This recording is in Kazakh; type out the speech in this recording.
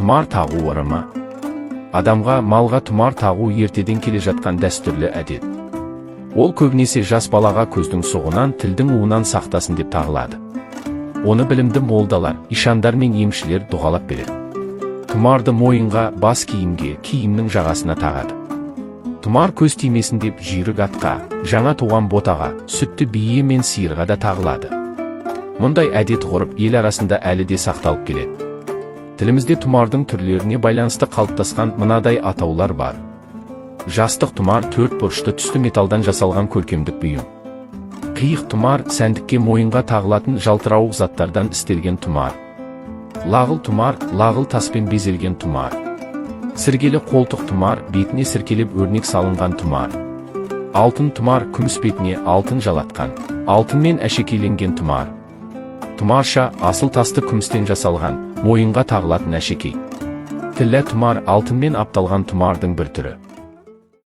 Тұмар тағу ырымы. Адамға, малға тұмар тағу ертеден келе жатқан дәстүрлі әдет. Ол көбінесе жас балаға көздің соғынан, тілдің уынан сақтасын деп тағылады. Оны білімді молдалар, ишандар мен емшілер дұғалап береді. Тұмарды мойынға, бас киімге, киімнің жағасына тағады. Тұмар көз тимесін деп жүйрік атқа, жаңа туған ботаға, сүтті бие мен сиырға да тағылады. Мұндай әдет ғұрып ел арасында әлі де сақталып келеді. Тілімізде тұмардың түрлеріне байланысты қалыптасқан мынадай атаулар бар. Жастық тұмар төрт бұрышты түсті металдан жасалған көркемдік бұйым. Қиық тұмар сәндікке мойынға тағылатын жалтырауық заттардан істелген тұмар. Лағыл тұмар лағыл таспен безелген тұмар. Сіргелі қолтық тұмар бетіне сіркелеп өрнек салынған тұмар. Алтын тұмар күміс бетіне алтын жалатқан, алтынмен әшекейленген тұмар. Тұмарша асыл тасты күмістен жасалған, мойынға тағылатын әшекей. Тіллә тұмар алтынмен апталған тұмардың бір түрі.